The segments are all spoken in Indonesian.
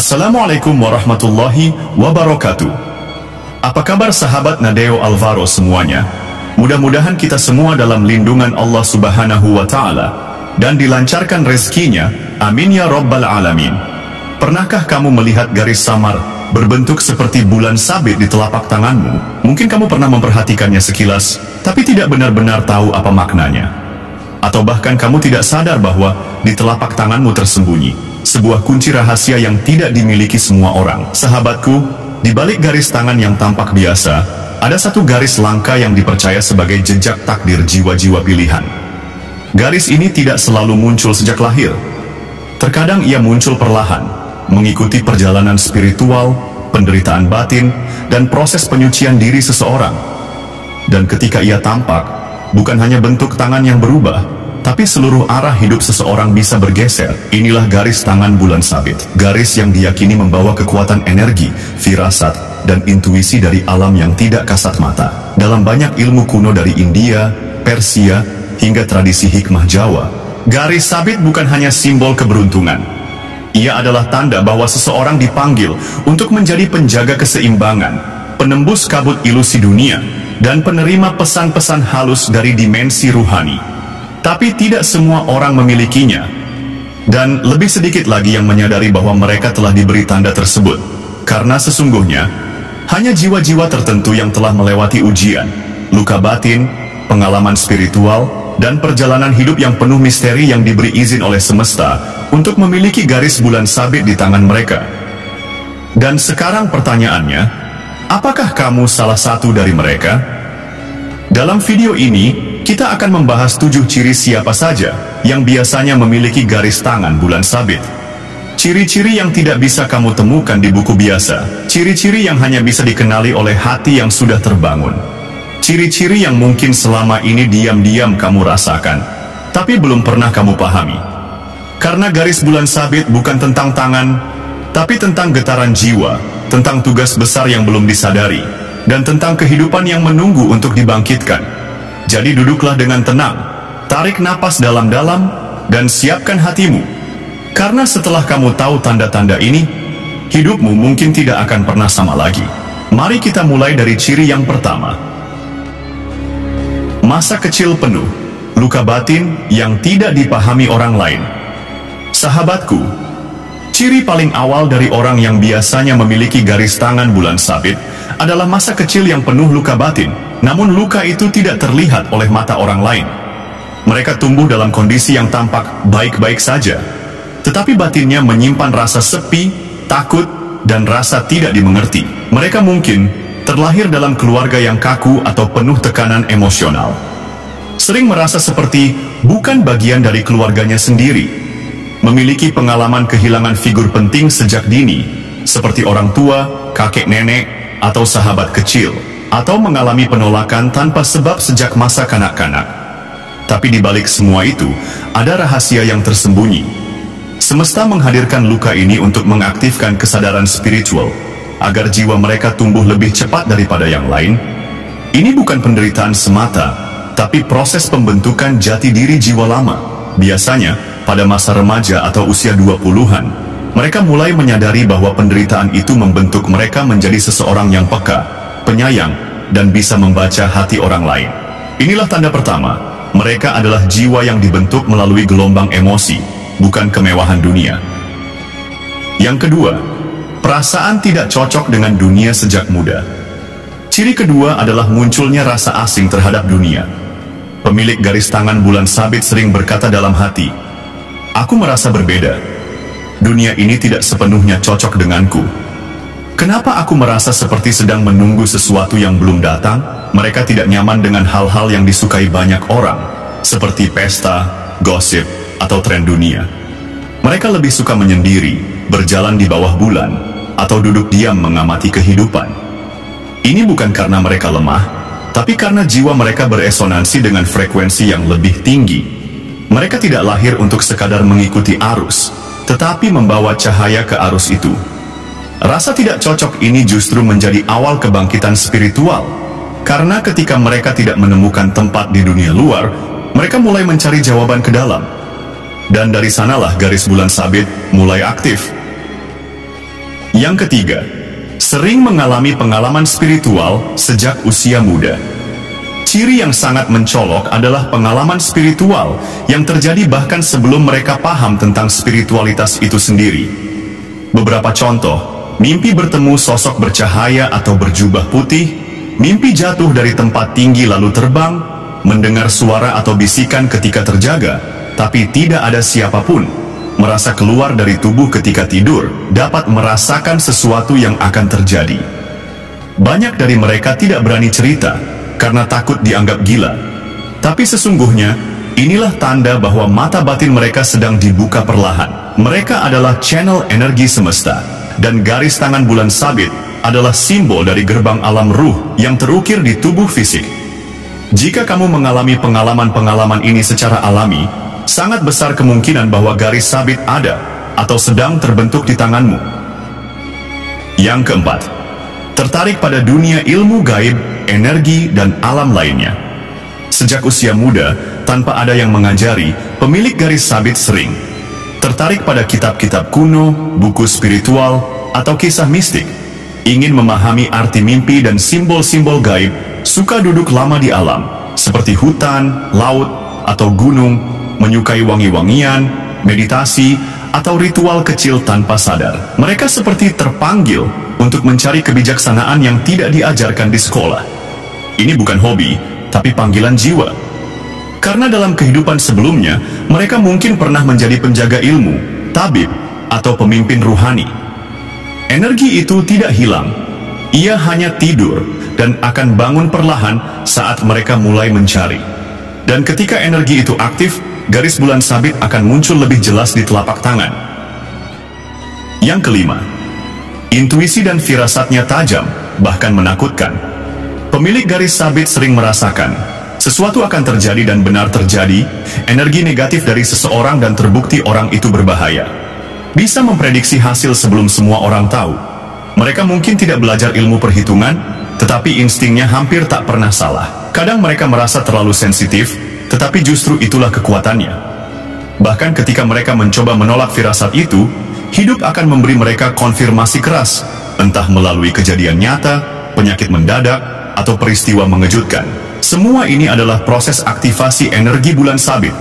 Assalamualaikum warahmatullahi wabarakatuh. Apa kabar sahabat Nadeo Alvaro semuanya? Mudah-mudahan kita semua dalam lindungan Allah Subhanahu wa Ta'ala dan dilancarkan rezekinya. Amin ya Rabbal Alamin. Pernahkah kamu melihat garis samar berbentuk seperti bulan sabit di telapak tanganmu? Mungkin kamu pernah memperhatikannya sekilas, tapi tidak benar-benar tahu apa maknanya. Atau bahkan kamu tidak sadar bahwa di telapak tanganmu tersembunyi sebuah kunci rahasia yang tidak dimiliki semua orang. Sahabatku, di balik garis tangan yang tampak biasa, ada satu garis langka yang dipercaya sebagai jejak takdir jiwa-jiwa pilihan. Garis ini tidak selalu muncul sejak lahir. Terkadang ia muncul perlahan, mengikuti perjalanan spiritual, penderitaan batin, dan proses penyucian diri seseorang. Dan ketika ia tampak, bukan hanya bentuk tangan yang berubah, tapi seluruh arah hidup seseorang bisa bergeser. Inilah garis tangan bulan sabit. Garis yang diyakini membawa kekuatan energi, firasat, dan intuisi dari alam yang tidak kasat mata. Dalam banyak ilmu kuno dari India, Persia, hingga tradisi hikmah Jawa, garis sabit bukan hanya simbol keberuntungan. Ia adalah tanda bahwa seseorang dipanggil untuk menjadi penjaga keseimbangan, penembus kabut ilusi dunia, dan penerima pesan-pesan halus dari dimensi ruhani. Tapi tidak semua orang memilikinya, dan lebih sedikit lagi yang menyadari bahwa mereka telah diberi tanda tersebut. Karena sesungguhnya, hanya jiwa-jiwa tertentu yang telah melewati ujian, luka batin, pengalaman spiritual, dan perjalanan hidup yang penuh misteri yang diberi izin oleh semesta untuk memiliki garis bulan sabit di tangan mereka. Dan sekarang pertanyaannya, apakah kamu salah satu dari mereka? Dalam video ini, kita akan membahas 7 ciri siapa saja yang biasanya memiliki garis tangan bulan sabit. Ciri-ciri yang tidak bisa kamu temukan di buku biasa. Ciri-ciri yang hanya bisa dikenali oleh hati yang sudah terbangun. Ciri-ciri yang mungkin selama ini diam-diam kamu rasakan, tapi belum pernah kamu pahami. Karena garis bulan sabit bukan tentang tangan, tapi tentang getaran jiwa, tentang tugas besar yang belum disadari, dan tentang kehidupan yang menunggu untuk dibangkitkan. Jadi duduklah dengan tenang, tarik napas dalam-dalam, dan siapkan hatimu. Karena setelah kamu tahu tanda-tanda ini, hidupmu mungkin tidak akan pernah sama lagi. Mari kita mulai dari ciri yang pertama. Masa kecil penuh luka batin yang tidak dipahami orang lain. Sahabatku, ciri paling awal dari orang yang biasanya memiliki garis tangan bulan sabit adalah masa kecil yang penuh luka batin. Namun luka itu tidak terlihat oleh mata orang lain. Mereka tumbuh dalam kondisi yang tampak baik-baik saja, tetapi batinnya menyimpan rasa sepi, takut, dan rasa tidak dimengerti. Mereka mungkin terlahir dalam keluarga yang kaku atau penuh tekanan emosional. Sering merasa seperti bukan bagian dari keluarganya sendiri. Memiliki pengalaman kehilangan figur penting sejak dini, seperti orang tua, kakek nenek, atau sahabat kecil. Atau mengalami penolakan tanpa sebab sejak masa kanak-kanak. Tapi di balik semua itu, ada rahasia yang tersembunyi. Semesta menghadirkan luka ini untuk mengaktifkan kesadaran spiritual, agar jiwa mereka tumbuh lebih cepat daripada yang lain. Ini bukan penderitaan semata, tapi proses pembentukan jati diri jiwa lama. Biasanya, pada masa remaja atau usia 20-an, mereka mulai menyadari bahwa penderitaan itu membentuk mereka menjadi seseorang yang peka, penyayang, dan bisa membaca hati orang lain. Inilah tanda pertama, mereka adalah jiwa yang dibentuk melalui gelombang emosi, bukan kemewahan dunia. Yang kedua, perasaan tidak cocok dengan dunia sejak muda. Ciri kedua adalah munculnya rasa asing terhadap dunia. Pemilik garis tangan bulan sabit sering berkata dalam hati, "Aku merasa berbeda. Dunia ini tidak sepenuhnya cocok denganku. Kenapa aku merasa seperti sedang menunggu sesuatu yang belum datang?" Mereka tidak nyaman dengan hal-hal yang disukai banyak orang, seperti pesta, gosip, atau tren dunia. Mereka lebih suka menyendiri, berjalan di bawah bulan, atau duduk diam mengamati kehidupan. Ini bukan karena mereka lemah, tapi karena jiwa mereka beresonansi dengan frekuensi yang lebih tinggi. Mereka tidak lahir untuk sekadar mengikuti arus, tetapi membawa cahaya ke arus itu. Rasa tidak cocok ini justru menjadi awal kebangkitan spiritual, karena ketika mereka tidak menemukan tempat di dunia luar, mereka mulai mencari jawaban ke dalam. Dan dari sanalah garis bulan sabit mulai aktif. Yang ketiga, sering mengalami pengalaman spiritual sejak usia muda. Ciri yang sangat mencolok adalah pengalaman spiritual yang terjadi bahkan sebelum mereka paham tentang spiritualitas itu sendiri. Beberapa contoh, mimpi bertemu sosok bercahaya atau berjubah putih, mimpi jatuh dari tempat tinggi lalu terbang, mendengar suara atau bisikan ketika terjaga, tapi tidak ada siapapun, merasa keluar dari tubuh ketika tidur, dapat merasakan sesuatu yang akan terjadi. Banyak dari mereka tidak berani cerita, karena takut dianggap gila. Tapi sesungguhnya, inilah tanda bahwa mata batin mereka sedang dibuka perlahan. Mereka adalah channel energi semesta, dan garis tangan bulan sabit adalah simbol dari gerbang alam ruh yang terukir di tubuh fisik. Jika kamu mengalami pengalaman-pengalaman ini secara alami, sangat besar kemungkinan bahwa garis sabit ada atau sedang terbentuk di tanganmu. Yang keempat, tertarik pada dunia ilmu gaib, energi, dan alam lainnya. Sejak usia muda, tanpa ada yang mengajari, pemilik garis sabit sering tertarik pada kitab-kitab kuno, buku spiritual, atau kisah mistik, ingin memahami arti mimpi dan simbol-simbol gaib, suka duduk lama di alam, seperti hutan, laut, atau gunung, menyukai wangi-wangian, meditasi, atau ritual kecil tanpa sadar. Mereka seperti terpanggil untuk mencari kebijaksanaan yang tidak diajarkan di sekolah. Ini bukan hobi, tapi panggilan jiwa. Karena dalam kehidupan sebelumnya, mereka mungkin pernah menjadi penjaga ilmu, tabib, atau pemimpin ruhani. Energi itu tidak hilang. Ia hanya tidur dan akan bangun perlahan saat mereka mulai mencari. Dan ketika energi itu aktif, garis bulan sabit akan muncul lebih jelas di telapak tangan. Yang kelima, intuisi dan firasatnya tajam, bahkan menakutkan. Pemilik garis sabit sering merasakan sesuatu akan terjadi dan benar terjadi, energi negatif dari seseorang dan terbukti orang itu berbahaya. Bisa memprediksi hasil sebelum semua orang tahu. Mereka mungkin tidak belajar ilmu perhitungan, tetapi instingnya hampir tak pernah salah. Kadang mereka merasa terlalu sensitif, tetapi justru itulah kekuatannya. Bahkan ketika mereka mencoba menolak firasat itu, hidup akan memberi mereka konfirmasi keras, entah melalui kejadian nyata, penyakit mendadak, atau peristiwa mengejutkan. Semua ini adalah proses aktivasi energi bulan sabit,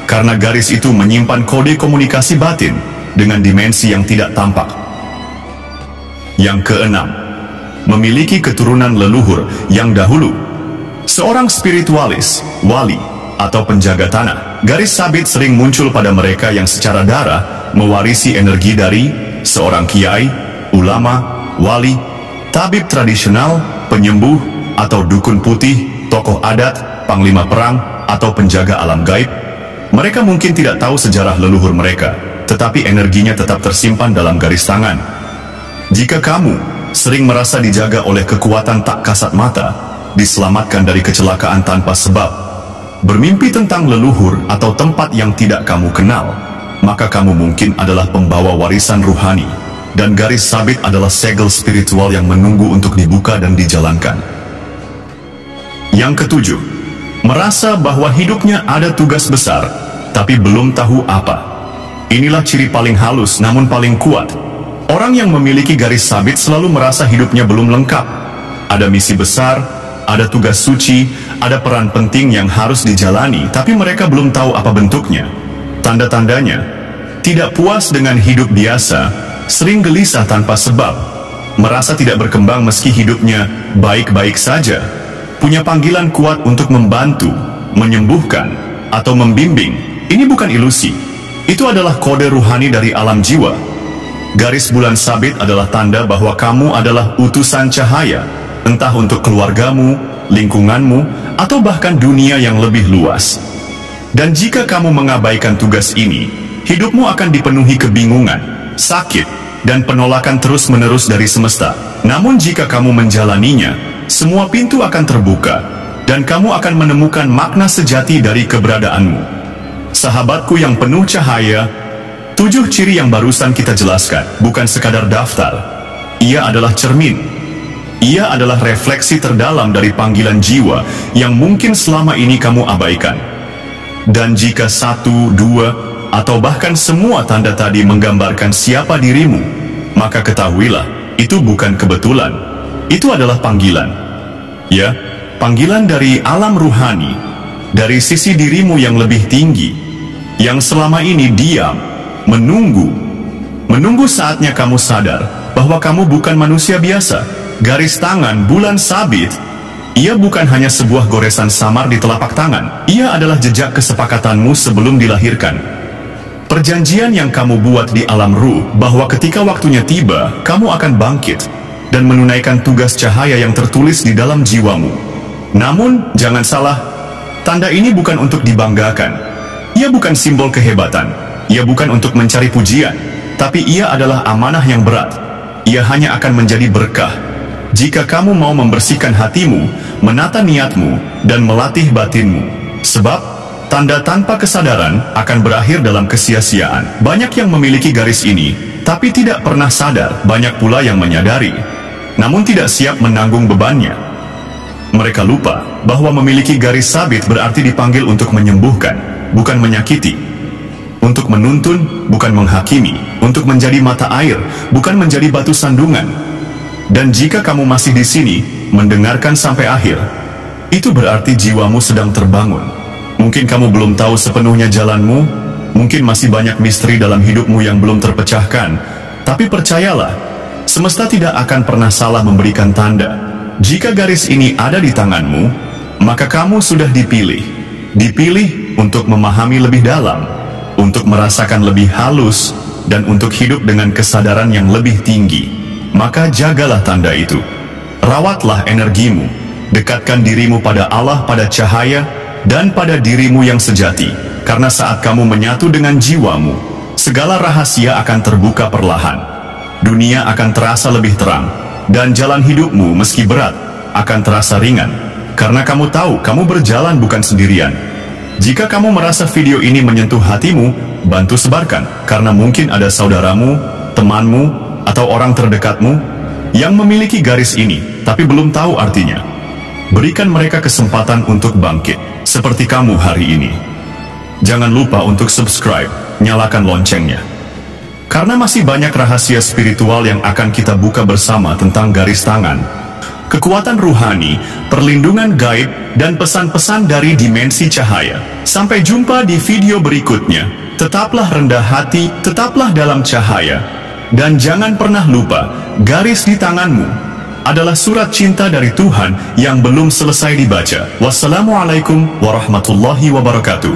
karena garis itu menyimpan kode komunikasi batin dengan dimensi yang tidak tampak. Yang keenam, memiliki keturunan leluhur yang dahulu. Seorang spiritualis, wali, atau penjaga tanah, garis sabit sering muncul pada mereka yang secara darah mewarisi energi dari seorang kiai, ulama, wali, tabib tradisional, penyembuh, atau dukun putih, tokoh adat, panglima perang, atau penjaga alam gaib. Mereka mungkin tidak tahu sejarah leluhur mereka, tetapi energinya tetap tersimpan dalam garis tangan. Jika kamu sering merasa dijaga oleh kekuatan tak kasat mata, diselamatkan dari kecelakaan tanpa sebab, bermimpi tentang leluhur atau tempat yang tidak kamu kenal, maka kamu mungkin adalah pembawa warisan ruhani, dan garis sabit adalah segel spiritual yang menunggu untuk dibuka dan dijalankan. Yang ketujuh, merasa bahwa hidupnya ada tugas besar, tapi belum tahu apa. Inilah ciri paling halus namun paling kuat. Orang yang memiliki garis sabit selalu merasa hidupnya belum lengkap. Ada misi besar, ada tugas suci, ada peran penting yang harus dijalani, tapi mereka belum tahu apa bentuknya. Tanda-tandanya, tidak puas dengan hidup biasa, sering gelisah tanpa sebab, merasa tidak berkembang meski hidupnya baik-baik saja, punya panggilan kuat untuk membantu, menyembuhkan, atau membimbing. Ini bukan ilusi, itu adalah kode ruhani dari alam jiwa. Garis bulan sabit adalah tanda bahwa kamu adalah utusan cahaya, entah untuk keluargamu, lingkunganmu, atau bahkan dunia yang lebih luas. Dan jika kamu mengabaikan tugas ini, hidupmu akan dipenuhi kebingungan, sakit, dan penolakan terus-menerus dari semesta. Namun jika kamu menjalaninya, semua pintu akan terbuka, dan kamu akan menemukan makna sejati dari keberadaanmu. Sahabatku yang penuh cahaya, 7 ciri yang barusan kita jelaskan bukan sekadar daftar. Ia adalah cermin. Ia adalah refleksi terdalam dari panggilan jiwa yang mungkin selama ini kamu abaikan. Dan jika 1, 2, atau bahkan semua tanda tadi menggambarkan siapa dirimu, maka ketahuilah, itu bukan kebetulan. Itu adalah panggilan. Ya, panggilan dari alam ruhani, dari sisi dirimu yang lebih tinggi, yang selama ini diam, menunggu saatnya kamu sadar bahwa kamu bukan manusia biasa. Garis tangan bulan sabit, ia bukan hanya sebuah goresan samar di telapak tangan. Ia adalah jejak kesepakatanmu sebelum dilahirkan. Perjanjian yang kamu buat di alam ruh bahwa ketika waktunya tiba, kamu akan bangkit dan menunaikan tugas cahaya yang tertulis di dalam jiwamu. Namun, jangan salah, tanda ini bukan untuk dibanggakan. Ia bukan simbol kehebatan. Ia bukan untuk mencari pujian. Tapi ia adalah amanah yang berat. Ia hanya akan menjadi berkah jika kamu mau membersihkan hatimu, menata niatmu, dan melatih batinmu. Sebab, tanda tanpa kesadaran akan berakhir dalam kesia-siaan. Banyak yang memiliki garis ini, tapi tidak pernah sadar. Banyak pula yang menyadari, namun tidak siap menanggung bebannya. Mereka lupa bahwa memiliki garis sabit berarti dipanggil untuk menyembuhkan, bukan menyakiti. Untuk menuntun, bukan menghakimi. Untuk menjadi mata air, bukan menjadi batu sandungan. Dan jika kamu masih di sini, mendengarkan sampai akhir, itu berarti jiwamu sedang terbangun. Mungkin kamu belum tahu sepenuhnya jalanmu, mungkin masih banyak misteri dalam hidupmu yang belum terpecahkan, tapi percayalah, semesta tidak akan pernah salah memberikan tanda. Jika garis ini ada di tanganmu, maka kamu sudah dipilih. Dipilih untuk memahami lebih dalam, untuk merasakan lebih halus, dan untuk hidup dengan kesadaran yang lebih tinggi. Maka jagalah tanda itu. Rawatlah energimu. Dekatkan dirimu pada Allah, pada cahaya, dan pada dirimu yang sejati. Karena saat kamu menyatu dengan jiwamu, segala rahasia akan terbuka perlahan. Dunia akan terasa lebih terang. Dan jalan hidupmu meski berat, akan terasa ringan. Karena kamu tahu, kamu berjalan bukan sendirian. Jika kamu merasa video ini menyentuh hatimu, bantu sebarkan. Karena mungkin ada saudaramu, temanmu, atau orang terdekatmu yang memiliki garis ini, tapi belum tahu artinya. Berikan mereka kesempatan untuk bangkit, seperti kamu hari ini. Jangan lupa untuk subscribe, nyalakan loncengnya. Karena masih banyak rahasia spiritual yang akan kita buka bersama tentang garis tangan, kekuatan ruhani, perlindungan gaib, dan pesan-pesan dari dimensi cahaya. Sampai jumpa di video berikutnya. Tetaplah rendah hati, tetaplah dalam cahaya. Dan jangan pernah lupa, garis di tanganmu adalah surat cinta dari Tuhan yang belum selesai dibaca. Wassalamualaikum warahmatullahi wabarakatuh.